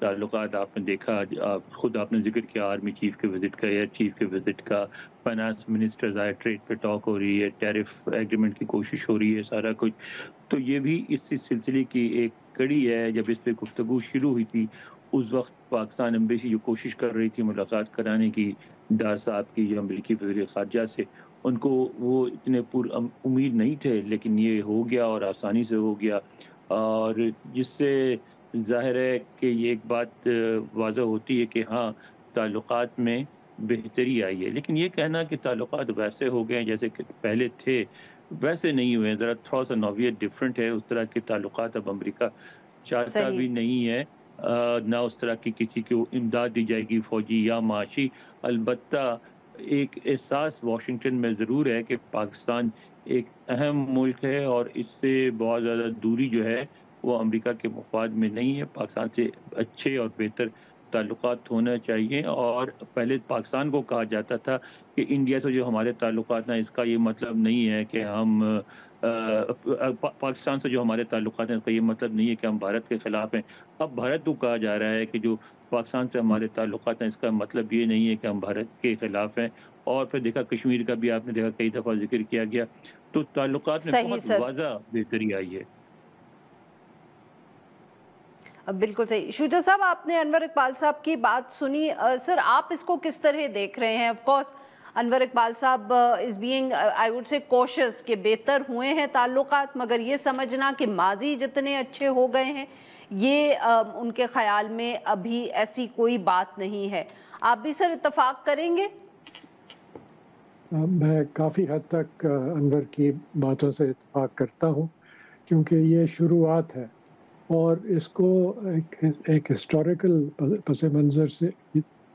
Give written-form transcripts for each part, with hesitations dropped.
تعلقات آپ نے دیکھا، خود آپ نے ذکر کیا آرمی چیف کے وزٹ کا، ایئر چیف کے وزٹ کا، فائنانس منسٹرز آئے، ٹریڈ پہ ٹاک ہو رہی ہے، ٹیرف ایگریمنٹ کی کوشش ہو رہی ہے، سارا کچھ. تو یہ بھی اس سلسلے کی ایک کڑی ہے. جب اس پہ گفتگو شروع ہوئی تھی اس وقت پاکستان ایمبیسی جو کوشش کر رہی تھی ملاقات کرانے کی ڈار صاحب کی جو امریکی وزیر خارجہ سے، ان کو وہ اتنے پر امید نہیں تھے، لیکن یہ ہو گیا اور آسانی سے ہو گیا. اور جس سے ظاہر ہے کہ یہ ایک بات واضح ہوتی ہے کہ ہاں تعلقات میں بہتری آئی ہے. لیکن یہ کہنا کہ تعلقات ویسے ہو گئے ہیں جیسے کہ پہلے تھے، ویسے نہیں ہوئے. ذرا تھوڑا سا نوعیت ڈفرینٹ ہے. اس طرح کے تعلقات اب امریکہ چاہتا صحیح. بھی نہیں ہے، نہ اس طرح کی کسی کو امداد دی جائے گی فوجی یا معاشی. البتہ ایک احساس واشنگٹن میں ضرور ہے کہ پاکستان ایک اہم ملک ہے اور اس سے بہت زیادہ دوری جو ہے وہ امریکہ کے مفاد میں نہیں ہے. پاکستان سے اچھے اور بہتر تعلقات ہونا چاہیے. اور پہلے پاکستان کو کہا جاتا تھا کہ انڈیا سے جو ہمارے تعلقات ہیں اس کا یہ مطلب نہیں ہے کہ ہم پاکستان سے جو ہمارے تعلقات ہیں اس کا یہ مطلب نہیں ہے کہ ہم بھارت کے خلاف ہیں. اب بھارت کو کہا جا رہا ہے کہ جو پاکستان سے ہمارے تعلقات ہیں اس کا مطلب یہ نہیں ہے کہ ہم بھارت کے خلاف ہیں. اور پھر دیکھا کشمیر کا بھی آپ نے دیکھا کئی دفعہ ذکر کیا گیا. تو تعلقات میں صحیح بہت سر. واضح بہتری آئی ہے. بالکل صحیح. شجاع صاحب آپ نے انور اقبال صاحب کی بات سنی. سر آپ اس کو کس طرح دیکھ رہے ہیں؟ آف کورس انور اقبال صاحب is being I would say کوشش کہ بہتر ہوئے ہیں تعلقات، مگر یہ سمجھنا کہ ماضی جتنے اچھے ہو گئے ہیں یہ ان کے خیال میں ابھی ایسی کوئی بات نہیں ہے. آپ بھی سر اتفاق کریں گے؟ میں کافی حد تک انور کی باتوں سے اتفاق کرتا ہوں، کیونکہ یہ شروعات ہے اور اس کو ایک ہسٹوریکل پس منظر سے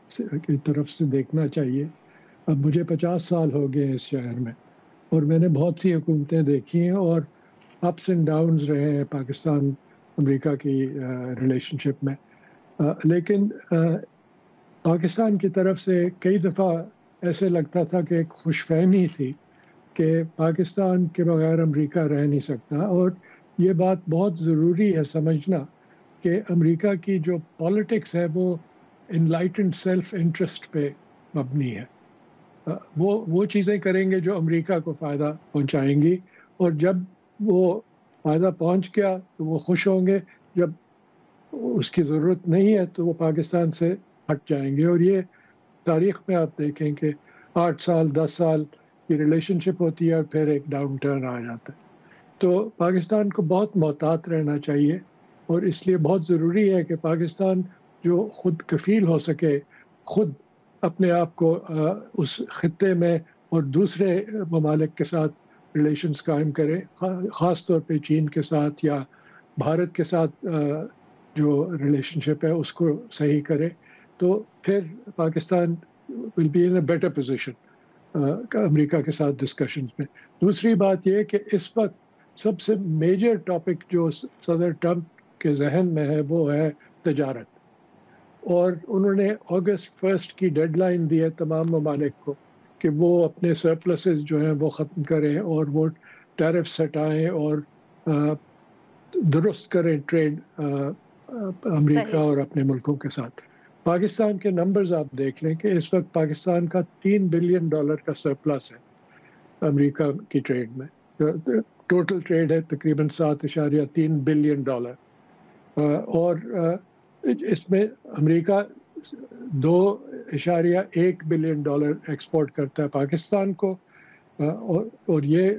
کی طرف سے دیکھنا چاہیے. اب مجھے 50 سال ہو گئے اس شہر میں اور میں نے بہت سی حکومتیں دیکھی ہیں اور اپس اینڈ ڈاؤنز رہے ہیں پاکستان امریکہ کی ریلیشن شپ میں. لیکن پاکستان کی طرف سے کئی دفعہ ایسے لگتا تھا کہ ایک خوش فہمی تھی کہ پاکستان کے بغیر امریکہ رہ نہیں سکتا. اور یہ بات بہت ضروری ہے سمجھنا کہ امریکہ کی جو پالیٹکس ہے وہ انلائٹنڈ سیلف انٹرسٹ پہ مبنی ہے. وہ چیزیں کریں گے جو امریکہ کو فائدہ پہنچائیں گی، اور جب وہ فائدہ پہنچ گیا تو وہ خوش ہوں گے، جب اس کی ضرورت نہیں ہے تو وہ پاکستان سے ہٹ جائیں گے. اور یہ تاریخ میں آپ دیکھیں کہ 8 سال 10 سال کی ریلیشن شپ ہوتی ہے اور پھر ایک ڈاؤن ٹرن آ جاتا ہے. تو پاکستان کو بہت محتاط رہنا چاہیے، اور اس لیے بہت ضروری ہے کہ پاکستان جو خود کفیل ہو سکے، خود اپنے آپ کو اس خطے میں اور دوسرے ممالک کے ساتھ ریلیشنز قائم کرے، خاص طور پہ چین کے ساتھ یا بھارت کے ساتھ جو ریلیشن شپ ہے اس کو صحیح کرے. تو پھر Pakistan will be in a better position امریکہ کے ساتھ ڈسکشنز میں. دوسری بات یہ کہ اس وقت سب سے میجر ٹاپک جو صدر ٹرمپ کے ذہن میں ہے وہ ہے تجارت، اور انہوں نے اگست 1 کی ڈیڈ لائن دی ہے تمام ممالک کو کہ وہ اپنے سرپلسز جو ہیں وہ ختم کریں اور وہ ٹیرفس ہٹائیں اور درست کریں ٹریڈ امریکہ اور اپنے ملکوں کے ساتھ. پاکستان کے نمبرز آپ دیکھ لیں کہ اس وقت پاکستان کا $3 بلین کا سرپلس ہے امریکہ کی ٹریڈ میں. ٹوٹل ٹریڈ ہے تقریباً $7.3 بلین، اور اس میں امریکہ $2.1 بلین ایکسپورٹ کرتا ہے پاکستان کو، اور یہ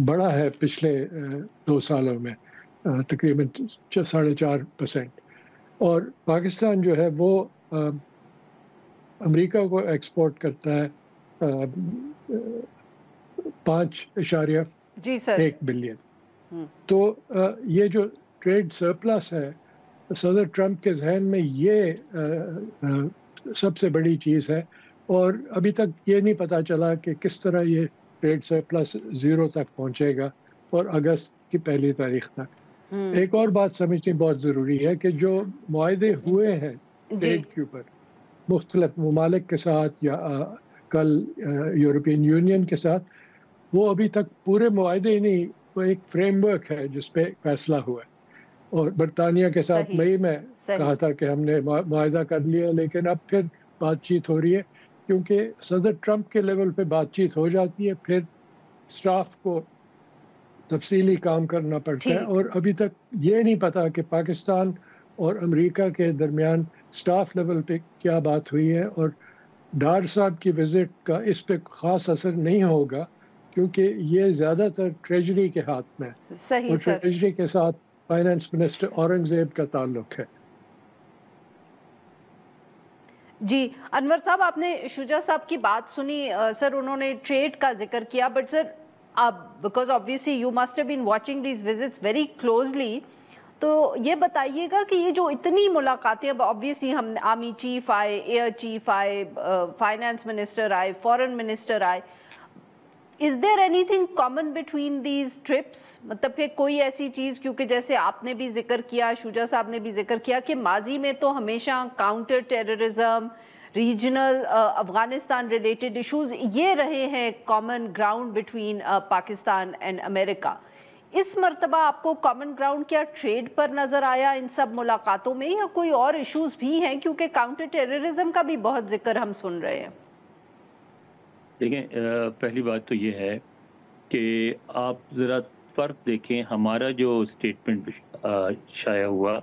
بڑا ہے پچھلے 2 سالوں میں تقریباً 4.5%. اور پاکستان جو ہے وہ امریکہ کو ایکسپورٹ کرتا ہے 5.1 بلین. تو یہ جو ٹریڈ سرپلس ہے صدر ٹرمپ کے ذہن میں یہ سب سے بڑی چیز ہے، اور ابھی تک یہ نہیں پتہ چلا کہ کس طرح یہ ٹریڈ سرپلس 0 تک پہنچے گا اور اگست کی 1 تاریخ تک. ایک اور بات سمجھنی بہت ضروری ہے کہ جو معاہدے ہوئے ہیں ٹریڈ کے اوپر مختلف ممالک کے ساتھ یا کل یورپین یونین کے ساتھ، وہ ابھی تک پورے معاہدے ہی نہیں، وہ ایک فریم ورک ہے جس پہ فیصلہ ہوا ہے. اور برطانیہ کے ساتھ صحیح مئی میں صحیح کہا تھا کہ ہم نے معاہدہ کر لیا، لیکن اب پھر بات چیت ہو رہی ہے، کیونکہ صدر ٹرمپ کے لیول پہ بات چیت ہو جاتی ہے، پھر اسٹاف کو تفصیلی کام کرنا پڑتا ہے، ٹھیک اور ابھی تک یہ نہیں پتا کہ پاکستان اور امریکہ کے درمیان اسٹاف لیول پہ کیا بات ہوئی ہے، اور ڈار صاحب کی وزٹ کا اس پہ خاص اثر نہیں ہوگا، کیونکہ یہ زیادہ تر ٹریجری کے ہاتھ میں ہے، صحیح اور سر ٹریجری کے ساتھ فائنانس منسٹر اورنگ زیب کا تعلق ہے۔ جی انور صاحب، آپ نے شجاع صاحب کی بات سنی سر، انہوں نے ٹریڈ کا ذکر کیا، بٹ سر آپ because obviously you must have been watching these visits very closely, تو یہ بتائیے گا کہ یہ جو اتنی ملاقاتیں، اب آبویسلی ہم آرمی چیف آئے، ایئر چیف آئے، فائنانس منسٹر آئے، فورن منسٹر آئے، is there anything common between these trips? مطلب کہ کوئی ایسی چیز، کیونکہ جیسے آپ نے بھی ذکر کیا، شجاع صاحب نے بھی ذکر کیا کہ ماضی میں تو ہمیشہ counter terrorism, regional Afghanistan related issues یہ رہے ہیں common ground between Pakistan and امریکہ۔ اس مرتبہ آپ کو کامن گراؤنڈ کیا ٹریڈ پر نظر آیا ان سب ملاقاتوں میں، یا کوئی اور ایشوز بھی ہیں؟ کیونکہ کاؤنٹر ٹیررزم کا بھی بہت ذکر ہم سن رہے ہیں۔ دیکھیں، پہلی بات تو یہ ہے کہ آپ ذرا فرق دیکھیں، ہمارا جو اسٹیٹمنٹ شائع ہوا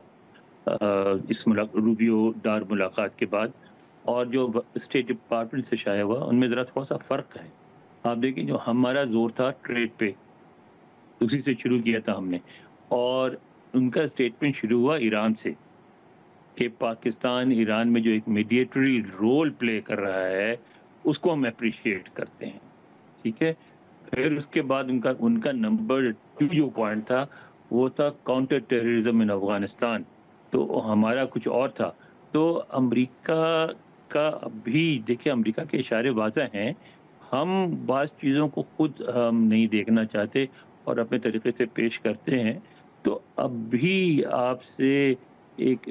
اس روبیو ڈار ملاقات کے بعد، اور جو اسٹیٹ ڈپارٹمنٹ سے شائع ہوا، ان میں ذرا تھوڑا سا فرق ہے۔ آپ دیکھیں، جو ہمارا زور تھا ٹریڈ پہ، اسی سے شروع کیا تھا ہم نے، اور ان کا اسٹیٹمنٹ شروع ہوا ایران سے، کہ پاکستان ایران میں جو ایک میڈیٹری رول پلے کر رہا ہے اس کو ہم اپریشیٹ کرتے ہیں، ٹھیک ہے۔ پھر اس کے بعد ان کا نمبر 2 جو پوائنٹ تھا وہ تھا کاؤنٹر ٹیررزم ان افغانستان، تو ہمارا کچھ اور تھا۔ تو امریکہ کا بھی دیکھیں، امریکہ کے اشارے واضح ہیں، ہم بعض چیزوں کو خود ہم نہیں دیکھنا چاہتے اور اپنے طریقے سے پیش کرتے ہیں۔ تو اب بھی آپ سے ایک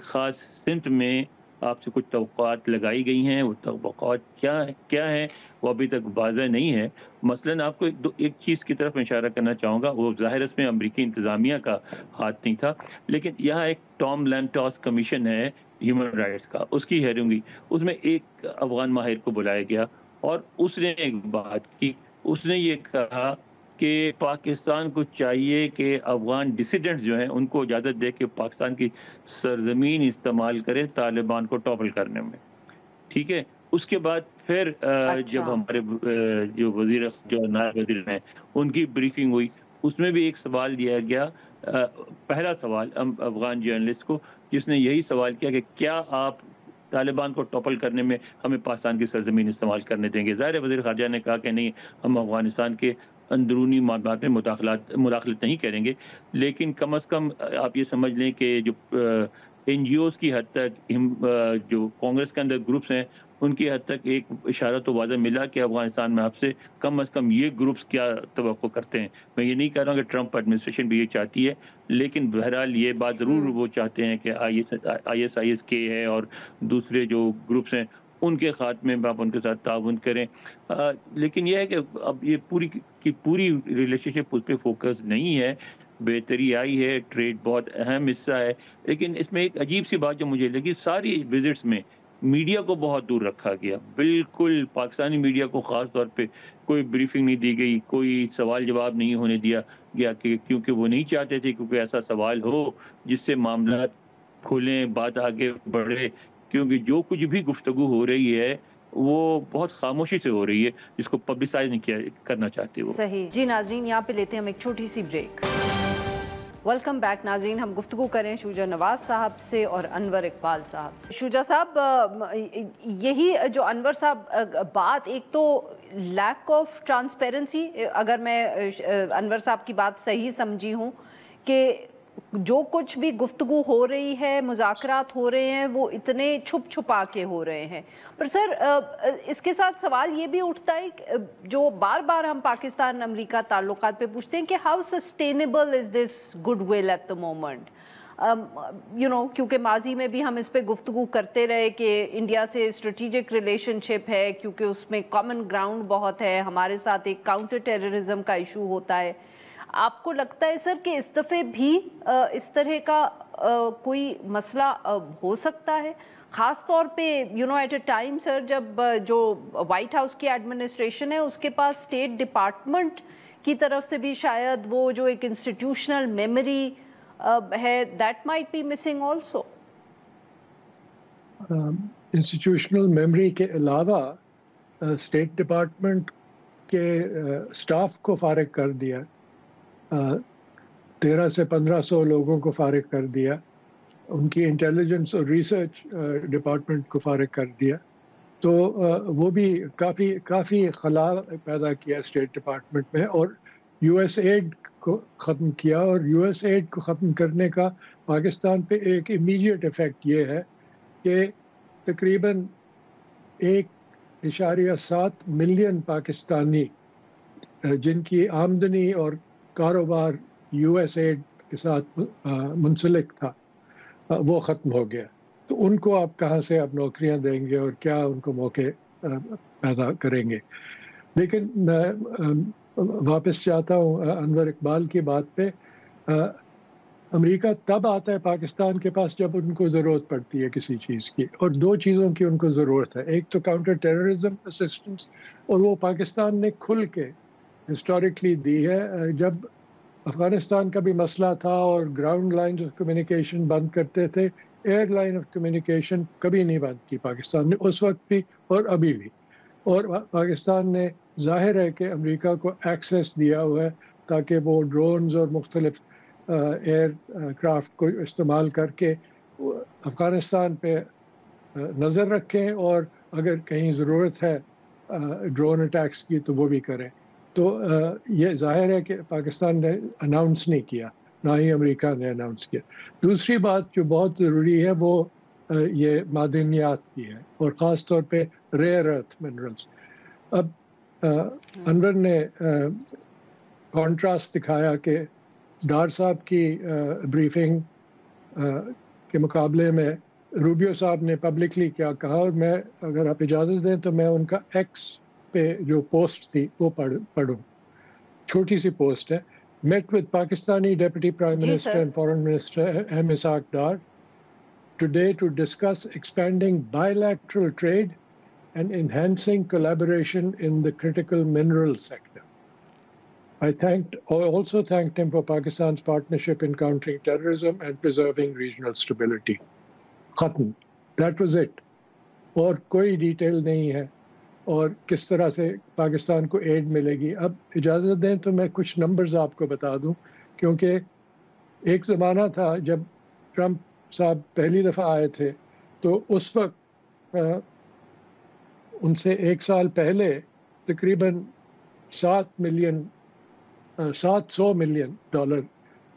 خاص سمت میں آپ سے کچھ توقعات لگائی گئی ہیں، وہ توقعات کیا ہیں وہ ابھی تک واضح نہیں ہے۔ مثلاً آپ کو ایک چیز کی طرف میں اشارہ کرنا چاہوں گا، وہ ظاہر اس میں امریکی انتظامیہ کا ہاتھ نہیں تھا، لیکن یہاں ایک ٹام لینٹاس کمیشن ہے ہیومن رائٹس کا، اس کی ہیئرنگ ہوئی، اس میں ایک افغان ماہر کو بلایا گیا، اور اس نے ایک بات کی، اس نے یہ کہا کہ پاکستان کو چاہیے کہ افغان ڈیسیڈنٹس جو ہیں ان کو اجازت دے کہ پاکستان کی سرزمین استعمال کرے طالبان کو ٹاپل کرنے میں، ٹھیک ہے۔ اس کے بعد پھر جب ہمارے جو نائب وزیر ہیں ان کی بریفنگ ہوئی، اس میں بھی ایک سوال دیا گیا، پہلا سوال افغان جرنلسٹ کو، جس نے یہی سوال کیا کہ کیا آپ طالبان کو ٹاپل کرنے میں ہمیں پاکستان کی سرزمین استعمال کرنے دیں گے؟ ظاہر وزیر خارجہ نے کہا کہ نہیں، ہم افغانستان کے اندرونی معاملات میں مداخلت نہیں کریں گے، لیکن کم از کم آپ یہ سمجھ لیں کہ جو این جی اوز کی حد تک، جو کانگریس کے اندر گروپس ہیں ان کی حد تک ایک اشارہ تو واضح ملا کہ افغانستان میں آپ سے کم از کم یہ گروپس کیا توقع کرتے ہیں۔ میں یہ نہیں کہہ رہا ہوں کہ ٹرمپ ایڈمنسٹریشن بھی یہ چاہتی ہے، لیکن بہرحال یہ بات ضرور وہ چاہتے ہیں کہ آئی ایس کے ہے اور دوسرے جو گروپس ہیں ان کے خاتمے میں آپ ان کے ساتھ تعاون کریں۔ لیکن یہ ہے کہ اب یہ پوری ریلیشن شپ اس پہ فوکس نہیں ہے، بہتری آئی ہے، ٹریڈ بہت اہم حصہ ہے، لیکن اس میں ایک عجیب سی بات جو مجھے لگی، ساری وزٹس میں میڈیا کو بہت دور رکھا گیا، بالکل پاکستانی میڈیا کو خاص طور پہ کوئی بریفنگ نہیں دی گئی، کوئی سوال جواب نہیں ہونے دیا گیا، کیونکہ وہ نہیں چاہتے تھے کیونکہ ایسا سوال ہو جس سے معاملات کھلیں، بات آگے بڑھے، کیونکہ جو کچھ بھی گفتگو ہو رہی ہے وہ بہت خاموشی سے ہو رہی ہے، جس کو پبلسائز نہیں کرنا چاہتے وہ۔ صحیح جی ناظرین، یہاں پہ لیتے ہیں ہم ایک چھوٹی سی بریک۔ ویلکم بیک ناظرین، ہم گفتگو کریں شجاع نواز صاحب سے اور انور اقبال صاحب سے۔ شجاع صاحب، یہی جو انور صاحب بات، ایک تو لیک آف ٹرانسپیرنسی، اگر میں انور صاحب کی بات صحیح سمجھی ہوں، کہ جو کچھ بھی گفتگو ہو رہی ہے، مذاکرات ہو رہے ہیں، وہ اتنے چھپ چھپا کے ہو رہے ہیں۔ پر سر اس کے ساتھ سوال یہ بھی اٹھتا ہے جو بار بار ہم پاکستان امریکہ تعلقات پہ پوچھتے ہیں کہ how sustainable is this goodwill at the moment, کیونکہ ماضی میں بھی ہم اس پہ گفتگو کرتے رہے کہ انڈیا سے اسٹریٹجک ریلیشن شپ ہے کیونکہ اس میں کامن گراؤنڈ بہت ہے، ہمارے ساتھ ایک کاؤنٹر ٹیررزم کا ایشو ہوتا ہے۔ آپ کو لگتا ہے سر کہ اس دفعہ بھی اس طرح کا کوئی مسئلہ ہو سکتا ہے، خاص طور پہ ایٹ اے ٹائم سر جب جو وائٹ ہاؤس کی ایڈمنسٹریشن ہے اس کے پاس اسٹیٹ ڈپارٹمنٹ کی طرف سے بھی شاید وہ جو ایک انسٹیٹیوشنل میموری ہے that might be missing also? Institutional memory کے علاوہ اسٹیٹ ڈپارٹمنٹ کے سٹاف کو فارغ کر دیا، 1300 سے 1500 لوگوں کو فارغ کر دیا، ان کی انٹیلیجنس اور ریسرچ ڈپارٹمنٹ کو فارغ کر دیا، تو وہ بھی کافی خلا پیدا کیا اسٹیٹ ڈپارٹمنٹ میں، اور یو ایس ایڈ کو ختم کیا. اور یو ایس ایڈ کو ختم کرنے کا پاکستان پہ ایک امیڈیٹ افیکٹ یہ ہے کہ تقریباً 1.7 ملین پاکستانی جن کی آمدنی اور کاروبار یو ایس ایڈ کے ساتھ منسلک تھا وہ ختم ہو گیا. تو ان کو آپ کہاں سے اب نوکریاں دیں گے اور کیا ان کو موقع پیدا کریں گے؟ لیکن میں واپس چاہتا ہوں انور اقبال کی بات پہ. امریکہ تب آتا ہے پاکستان کے پاس جب ان کو ضرورت پڑتی ہے کسی چیز کی، اور 2 چیزوں کی ان کو ضرورت ہے. ایک تو کاؤنٹر ٹیررزم اسسٹنس، اور وہ پاکستان نے کھل کے ہسٹوریکلی دی ہے. جب افغانستان کا بھی مسئلہ تھا اور گراؤنڈ لائنز آف کمیونیکیشن بند کرتے تھے، ایئر لائن آف کمیونیکیشن کبھی نہیں بند کی پاکستان نے، اس وقت بھی اور ابھی بھی. اور پاکستان نے ظاہر ہے کہ امریکہ کو ایکسیس دیا ہوا ہے تاکہ وہ ڈرونز اور مختلف ایئر کرافٹ کو استعمال کر کے افغانستان پہ نظر رکھیں، اور اگر کہیں ضرورت ہے ڈرون اٹیکس کی تو وہ بھی کریں. تو یہ ظاہر ہے کہ پاکستان نے اناؤنس نہیں کیا، نہ ہی امریکہ نے اناؤنس کیا. دوسری بات جو بہت ضروری ہے وہ یہ معدنیات کی ہے، اور خاص طور پہ ریئر ارتھ منرلز. اب انور نے کانٹراسٹ دکھایا کہ ڈار صاحب کی بریفنگ کے مقابلے میں روبیو صاحب نے پبلکلی کیا کہا، اور میں اگر آپ اجازت دیں تو میں ان کا ایکس پہ جو پوسٹ تھی وہ پڑھوں. چھوٹی سی پوسٹ ہے. Met with Pakistani Deputy Prime Minister and Foreign Minister M. Ishaq Dar today to discuss expanding bilateral trade and enhancing collaboration in the critical mineral sector. I also thanked him for Pakistan's partnership in countering terrorism and preserving regional stability. Khatam. That was it. اور کوئی detail نہیں ہے اور کس طرح سے پاکستان کو add ملے گی. اب اجازت دیں تو میں کچھ نمبرز آپ کو بتا دوں، کیونکہ ایک زمانہ تھا جب ٹرمپ صاحب پہلی دفعہ آئے تھے تو اس وقت ان سے 1 سال پہلے تقریباً 700 ملین ڈالر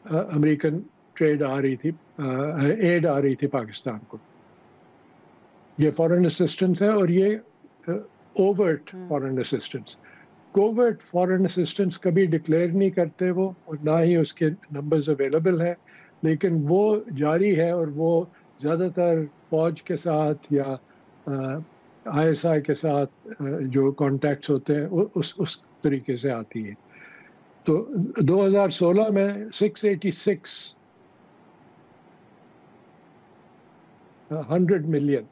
امریکن ٹریڈ آ رہی تھی، ایڈ آ رہی تھی پاکستان کو. یہ فورن اسسٹنس ہے، اور یہ اوورٹ فورن اسسٹنس. کوورٹ فورن اسسٹنس کبھی ڈکلیئر نہیں کرتے وہ، اور نہ ہی اس کے نمبرز اویلیبل ہیں، لیکن وہ جاری ہے، اور وہ زیادہ تر فوج کے ساتھ یا ISI کے ساتھ جو کانٹیکٹس ہوتے ہیں اس طریقے سے آتی ہے. تو 2016 میں 686 100 ملین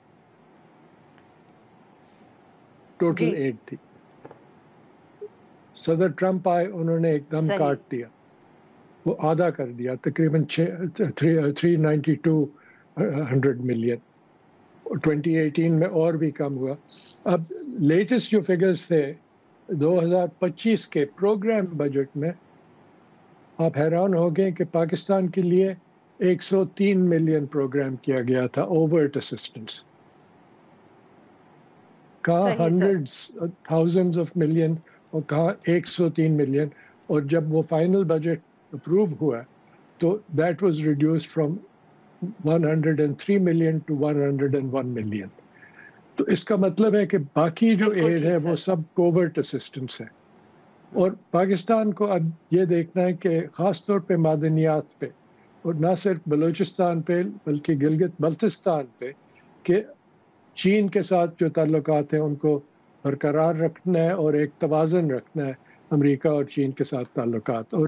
ٹوٹل ایڈ تھی. صدر ٹرمپ آئے، انہوں نے ایک دم کاٹ دیا، وہ آدھا کر دیا، تقریباً 392 ملین. 2018 میں اور بھی کم ہوا. اب لیٹسٹ جو فگرز تھے 2025 کے پروگرام بجٹ میں، آپ حیران ہو گئے کہ پاکستان کے لیے 103 ملین پروگرام کیا گیا تھا اوورٹ اسسٹنس. کہاں ہنڈریڈز تھاؤزنڈز آف ملین اور کہاں 103 ملین. اور جب وہ فائنل بجٹ اپروو ہوا تو that was reduce from 103 million to 101 million. تو اس کا مطلب ہے کہ باقی جو ایڈ ہے وہ سب کوورٹ اسسٹنس ہے. اور پاکستان کو اب یہ دیکھنا ہے کہ خاص طور پہ معدنیات پہ، اور نہ صرف بلوچستان پہ بلکہ گلگت بلتستان پہ، کہ چین کے ساتھ جو تعلقات ہیں ان کو برقرار رکھنا ہے اور ایک توازن رکھنا ہے امریکہ اور چین کے ساتھ تعلقات. اور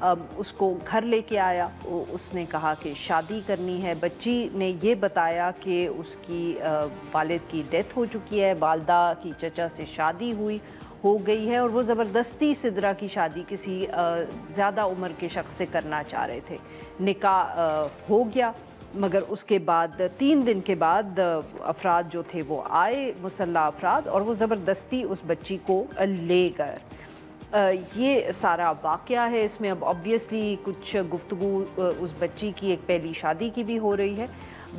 اس کو گھر لے کے آیا. اس نے کہا کہ شادی کرنی ہے. بچی نے یہ بتایا کہ اس کی والد کی ڈیتھ ہو چکی ہے, والدہ کی چچا سے شادی ہو گئی ہے, اور وہ زبردستی سدرا کی شادی کسی زیادہ عمر کے شخص سے کرنا چاہ رہے تھے. نکاح ہو گیا, مگر اس کے بعد 3 دن کے بعد افراد جو تھے وہ آئے, مسلح افراد, اور وہ زبردستی اس بچی کو لے گئے. یہ سارا واقعہ ہے. اس میں اب آبویسلی کچھ گفتگو اس بچی کی ایک پہلی شادی کی بھی ہو رہی ہے,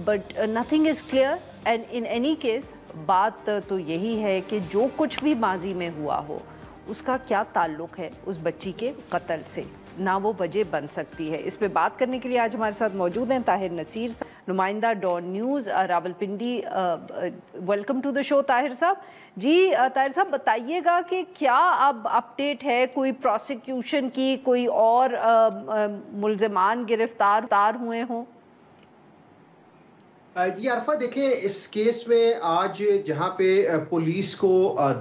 but nothing is clear. And in any case بات تو یہی ہے کہ جو کچھ بھی ماضی میں ہوا ہو اس کا کیا تعلق ہے اس بچی کے قتل سے, نہ وہ وجہ بن سکتی ہے. اس پہ بات کرنے کے لیے آج ہمارے ساتھ موجود ہیں طاہر نصیر, نمائندہ Dawn News Rawalpindi. Welcome to the show Tahir صاحب. جی طاہر صاحب, بتائیے گا کہ کیا اب اپڈیٹ ہے کوئی پروسیکیوشن کی, کوئی اور ملزمان گرفتار ہوئے ہوں؟ جی عرفہ, دیکھیں اس کیس میں آج جہاں پہ پولیس کو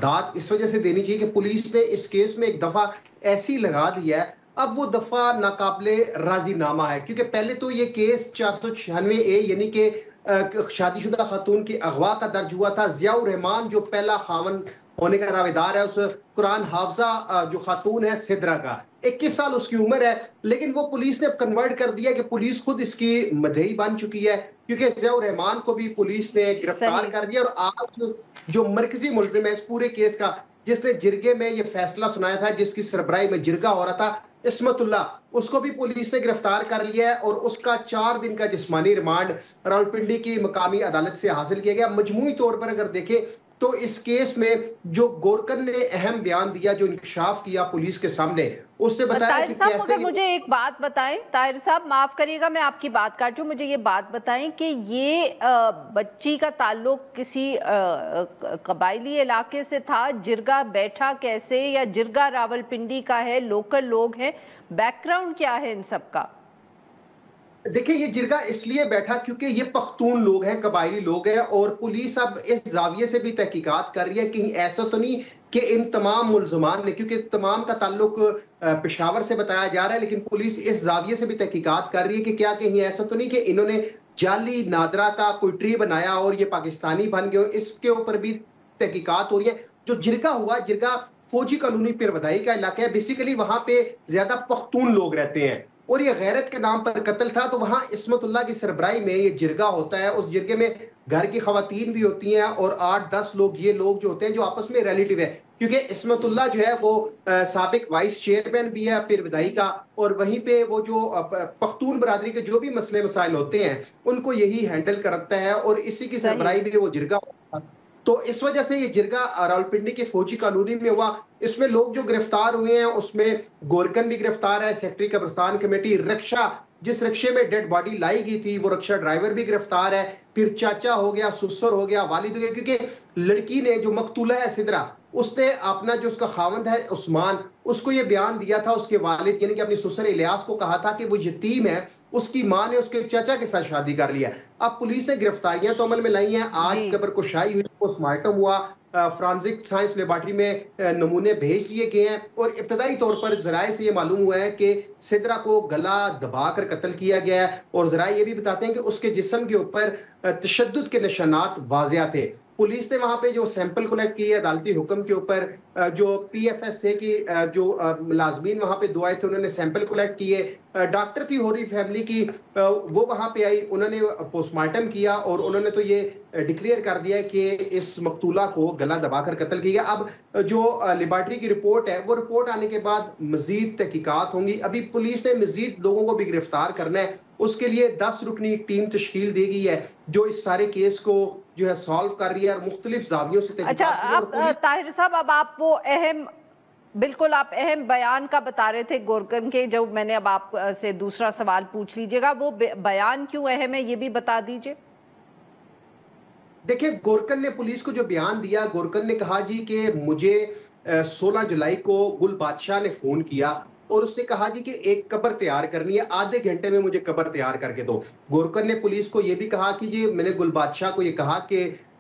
داد اس وجہ سے دینی چاہیے کہ پولیس نے اس کیس میں ایک دفعہ ایسی لگا دیا ہے, اب وہ دفعہ ناقابل راضی نامہ ہے. کیونکہ پہلے تو یہ کیس 496A یعنی کہ شادی شدہ خاتون کی اغوا کا درج ہوا تھا. ضیاء الرحمان جو پہلا خاون ہونے کا دعوے دار ہے, اس قرآن حافظہ جو خاتون ہے سدرا کا, 21 سال اس کی عمر ہے, لیکن وہ پولیس نے اب کنورٹ کر دیا کہ پولیس خود اس کی مدعی بن چکی ہے, کیونکہ ضیاء الرحمان کو بھی پولیس نے گرفتار کر دیا. اور آج جو مرکزی ملزم ہے اس پورے کیس کا, جس نے جرگے میں یہ فیصلہ سنایا تھا, جس کی سربراہی میں جرگہ ہو رہا تھا, عصمت اللہ, اس کو بھی پولیس نے گرفتار کر لیا ہے, اور اس کا 4 دن کا جسمانی ریمانڈ راولپنڈی کی مقامی عدالت سے حاصل کیا گیا. مجموعی طور پر اگر دیکھیں تو اس کیس میں جو گورکن نے اہم بیان دیا, جو انکشاف کیا پولیس کے سامنے, اس نے بتایا کہ کیسے. مجھے ایک بات بتائیں طاہر صاحب, معاف کریے گا میں آپ کی بات کاٹ رہی ہوں, مجھے یہ بات بتائیں کہ یہ بچی کا تعلق کسی قبائلی علاقے سے تھا, جرگہ بیٹھا کیسے, یا جرگہ راولپنڈی کا ہے, لوکل لوگ ہیں, بیک گراؤنڈ کیا ہے ان سب کا؟ دیکھیں یہ جرگہ اس لیے بیٹھا کیونکہ یہ پختون لوگ ہیں, قبائلی لوگ ہیں, اور پولیس اب اس زاویے سے بھی تحقیقات کر رہی ہے کہیں ایسا تو نہیں کہ ان تمام ملزمان نے, کیونکہ تمام کا تعلق پشاور سے بتایا جا رہا ہے, لیکن پولیس اس زاویے سے بھی تحقیقات کر رہی ہے کہ کیا کہیں ایسا تو نہیں کہ انہوں نے جعلی نادرا کا کوئی ٹری بنایا اور یہ پاکستانی بن گئے. اس کے اوپر بھی تحقیقات ہو رہی ہے. جو جرگہ ہوا, جرگہ فوجی کالونی پیرودائی کا علاقہ ہے, بیسیکلی وہاں پہ زیادہ پختون لوگ رہتے ہیں, اور یہ غیرت کے نام پر قتل تھا. تو وہاں عصمت اللہ کی سربراہی میں یہ جرگہ ہوتا ہے, اس جرگے میں گھر کی خواتین بھی ہوتی ہیں, اور 8-10 لوگ یہ لوگ جو ہوتے ہیں جو آپس میں ریلیٹیو ہے, کیونکہ عصمت اللہ جو ہے وہ سابق وائس چیئرمین بھی ہے پیرودائی کا, اور وہیں پہ وہ جو پختون برادری کے جو بھی مسئلے مسائل ہوتے ہیں ان کو یہی ہینڈل کرتا ہے, اور اسی کی سربراہی بھی وہ جرگہ ہوتا ہے. تو اس وجہ سے یہ جرگہ راولپنڈی کی فوجی کالونی میں ہوا. اس میں لوگ جو گرفتار ہوئے ہیں اس میں گورکن بھی گرفتار ہے, سیکٹری قبرستان کمیٹی, رکشہ جس رکشے میں ڈیڈ باڈی لائی گئی تھی وہ رکشہ ڈرائیور بھی گرفتار ہے, پھر چاچا ہو گیا, سسر ہو گیا, والد ہو گیا, کیونکہ لڑکی نے جو مقتولہ ہے سدرا, اس نے اپنا جو اس کا خاوند ہے عثمان, اس کو یہ بیان دیا تھا, اس کے والد یعنی کہ اپنی سسر الیاس کو کہا تھا کہ وہ یتیم ہے, اس کی ماں نے اس کے چچا کے ساتھ شادی کر لیا. اب پولیس نے گرفتاریاں تو عمل میں لائی ہیں. آج قبر کشائی ہوئی, پوسٹ مارٹم ہوا, فرانزک سائنس لیبارٹری میں نمونے بھیج دیے گئے ہیں, اور ابتدائی طور پر ذرائع سے یہ معلوم ہوا ہے کہ سدرا کو گلا دبا کر قتل کیا گیا ہے, اور ذرائع یہ بھی بتاتے ہیں کہ اس کے جسم کے اوپر تشدد کے نشانات واضح تھے. پولیس نے وہاں پہ جو سیمپل کلیکٹ کی ہے عدالتی حکم کے اوپر, جو پی ایف ایس سے کی جو ملازمین وہاں پہ دعائے تھے انہوں نے سیمپل کلیکٹ کیے. ڈاکٹر تھی ہوری فیملی کی, وہ وہاں پہ آئی, انہوں نے پوسٹ مارٹم کیا, اور انہوں نے تو یہ ڈکلیئر کر دیا کہ اس مقتولہ کو گلا دبا کر قتل کیا. اب جو لیبارٹری کی رپورٹ ہے وہ رپورٹ آنے کے بعد مزید تحقیقات ہوں گی. ابھی پولیس نے مزید لوگوں کو بھی گرفتار کرنا ہے, اس کے لیے 10 رکنی ٹیم تشکیل دی گئی ہے جو اس سارے کیس کو جو ہے سالو کر رہی ہے, اور مختلف زاویوں سے تحقیقات. اچھا اب طاہر صاحب, اب آپ وہ بالکل آپ اہم بیان کا بتا رہے تھے گورکن کے, جو میں نے اب آپ سے دوسرا سوال پوچھ لیجئے گا, وہ بیان کیوں اہم ہے یہ بھی بتا دیجئے. دیکھیں گورکن نے پولیس کو جو بیان دیا, گورکن نے کہا جی کہ مجھے 16 جولائی کو گل بادشاہ نے فون کیا, اور اس نے کہا جی کہ ایک قبر تیار کرنی ہے, آدھے گھنٹے میں مجھے قبر تیار کر کے دو. گورکن نے پولیس کو یہ بھی کہا کہ جی میں نے گل بادشاہ کو یہ کہا کہ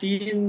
3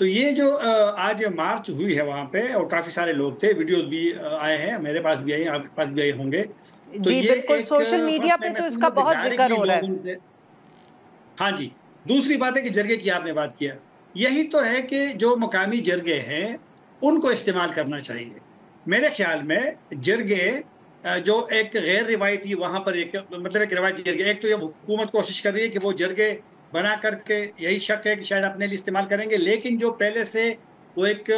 تو یہ جو آج مارچ ہوئی ہے وہاں پہ اور کافی سارے لوگ تھے، ویڈیوز بھی آئے ہیں، میرے پاس بھی آئے ہیں، آپ کے پاس بھی آئے ہوں گے. تو جی یہ بالکل، سوشل میڈیا پہ تو اس کا بہت ذکر ہو رہا ہے. ہاں جی. دوسری بات ہے کہ جرگے کی آپ نے بات کیا، یہی تو ہے کہ جو مقامی جرگے ہیں ان کو استعمال کرنا چاہیے. میرے خیال میں جرگے جو ایک غیر روایتی وہاں پر ایک مطلب ایک روایتی جرگے، ایک تو یہ حکومت کوشش کر رہی ہے کہ وہ جرگے بنا کر کے، یہی شک ہے کہ شاید اپنے لیے استعمال کریں گے، لیکن جو پہلے سے وہ ایک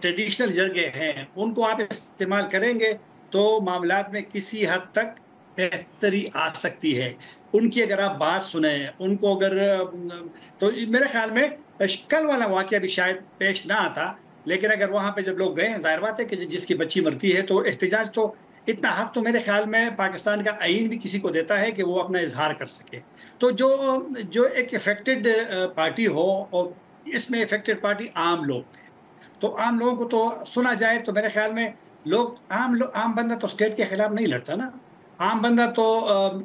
ٹریڈیشنل جرگے ہیں ان کو آپ استعمال کریں گے تو معاملات میں کسی حد تک بہتری آ سکتی ہے. ان کی اگر آپ بات سنیں، ان کو اگر تو میرے خیال میں کل والا واقعہ بھی شاید پیش نہ آتا، لیکن اگر وہاں پہ جب لوگ گئے ہیں، ظاہر بات ہے کہ جس کی بچی مرتی ہے تو احتجاج، تو اتنا حق تو میرے خیال میں پاکستان کا آئین بھی کسی کو دیتا ہے کہ وہ اپنا اظہار کر سکے. تو جو ایک افیکٹڈ پارٹی ہو، اور اس میں افیکٹڈ پارٹی عام لوگ تھے، تو عام لوگوں کو تو سنا جائے تو میرے خیال میں عام بندہ تو اسٹیٹ کے خلاف نہیں لڑتا نا، عام بندہ تو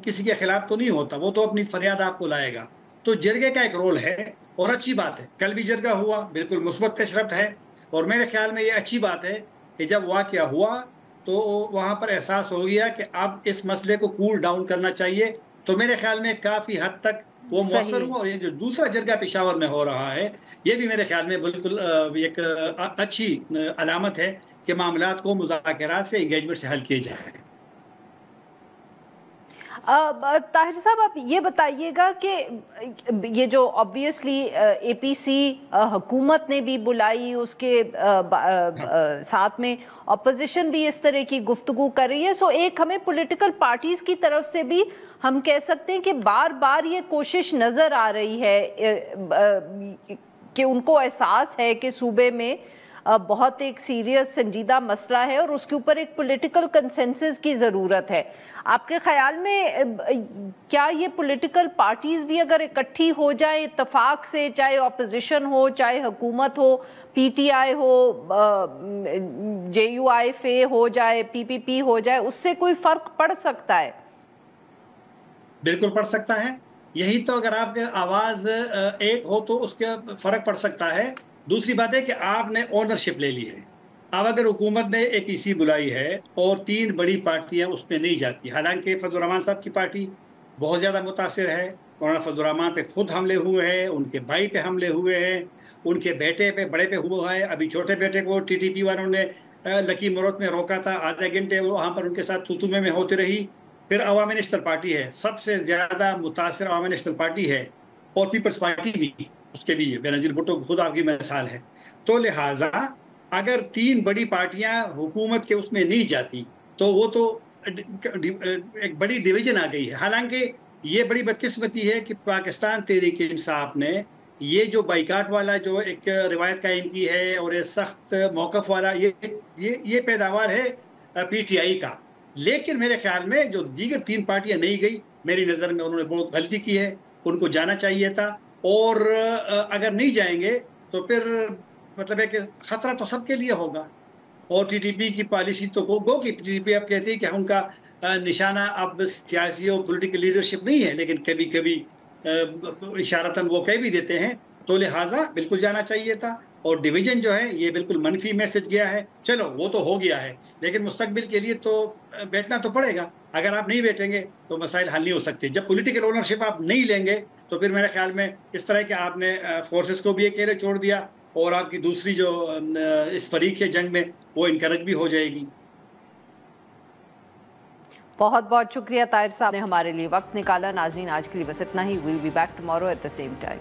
کسی کے خلاف تو نہیں ہوتا، وہ تو اپنی فریاد آپ کو لائے گا. تو جرگے کا ایک رول ہے اور اچھی بات ہے. کل بھی جرگہ ہوا، بالکل مثبت پیش رفت ہے، اور میرے خیال میں یہ اچھی بات ہے کہ جب واقعہ ہوا تو وہاں پر احساس ہو گیا کہ اب اس مسئلے کو کول ڈاؤن کرنا چاہیے. تو میرے خیال میں کافی حد تک وہ مؤثر ہوا. اور یہ جو دوسرا جرگہ پشاور میں ہو رہا ہے، یہ بھی میرے خیال میں بالکل ایک اچھی علامت ہے کہ معاملات کو مذاکرات سے، انگیجمنٹ سے حل کیے جائیں. طاہر صاحب آپ یہ بتائیے گا کہ یہ جو آبویسلی اے پی سی حکومت نے بھی بلائی، اس کے ساتھ میں اپوزیشن بھی اس طرح کی گفتگو کر رہی ہے، سو ایک ہمیں پولیٹیکل پارٹیز کی طرف سے بھی ہم کہہ سکتے ہیں کہ بار بار یہ کوشش نظر آ رہی ہے کہ ان کو احساس ہے کہ صوبے میں بہت ایک سیریس سنجیدہ مسئلہ ہے اور اس کے اوپر ایک پولیٹیکل کنسنسس کی ضرورت ہے. آپ کے خیال میں کیا یہ پولیٹیکل پارٹیز بھی اگر اکٹھی ہو جائیں اتفاق سے، چاہے اپوزیشن ہو، چاہے حکومت ہو، P T I who, J you آئی فے ہو جائے، پی پی پی ہو جائے، اس سے کوئی فرق پڑ سکتا ہے؟ بالکل پڑ سکتا ہے. یہی تو اگر آپ کی آواز ایک ہو تو اس کا فرق پڑ سکتا ہے. دوسری بات ہے کہ آپ نے اونرشپ لے لی ہے. اب اگر حکومت نے اے پی سی بلائی ہے اور 3 بڑی پارٹیاں اس میں نہیں جاتی، حالانکہ فضل الرحمان صاحب کی پارٹی بہت زیادہ متاثر ہے، مولانا فضل الرحمان پہ خود حملے ہوئے ہیں، ان کے بھائی پہ حملے ہوئے ہیں، ان کے بیٹے پہ، بڑے پہ ہوا ہے. ابھی چھوٹے بیٹے کو ٹی ٹی پی والوں نے لکی مرود میں روکا تھا، آدھے گھنٹے وہاں پر ان کے ساتھ توتمے میں ہوتی رہی. پھر عوامی نیشنل پارٹی ہے، سب سے زیادہ متاثر عوامی نیشنل پارٹی ہے، اور پیپلز پارٹی بھی، اس کے بھی بے نظیر بھٹو خود آپ کی مثال ہے. تو لہٰذا اگر 3 بڑی پارٹیاں حکومت کے اس میں نہیں جاتی تو وہ تو ایک بڑی ڈویژن آ گئی ہے. حالانکہ یہ بڑی بدقسمتی ہے کہ پاکستان تحریک انصاف نے یہ جو بائیکاٹ والا جو ایک روایت قائم کی ہے اور یہ سخت موقف والا یہ پیداوار ہے پی ٹی آئی کا. لیکن میرے خیال میں جو دیگر 3 پارٹیاں نہیں گئی، میری نظر میں انہوں نے بہت غلطی کی ہے، ان کو جانا چاہیے تھا. اور اگر نہیں جائیں گے تو پھر مطلب ہے کہ خطرہ تو سب کے لیے ہوگا. اور ٹی ٹی پی کی پالیسی تو گو کہ ٹی ٹی پی اب کہتی ہے کہ ان کا نشانہ اب سیاسی اور پولیٹیکل لیڈرشپ نہیں ہے، لیکن کبھی کبھی اشارتاً وہ کہہ بھی دیتے ہیں. تو لہٰذا بالکل جانا چاہیے تھا. اور ڈویژن جو ہے یہ بالکل منفی میسج گیا ہے. چلو وہ تو ہو گیا ہے، لیکن مستقبل کے لیے تو بیٹھنا تو پڑے گا. اگر آپ نہیں بیٹھیں گے تو مسائل حل نہیں ہو سکتے. جب پولیٹیکل اونرشپ آپ نہیں لیں گے تو پھر میرے خیال میں اس طرح کہ آپ نے فورسز کو بھی اکیلے چھوڑ دیا، اور آپ کی دوسری جو اس فریق ہے جنگ میں وہ انکریج بھی ہو جائے گی. بہت بہت شکریہ طاہر صاحب نے ہمارے لیے وقت نکالا. ناظرین آج کے لیے بس اتنا ہی. We'll be back tomorrow at the same time.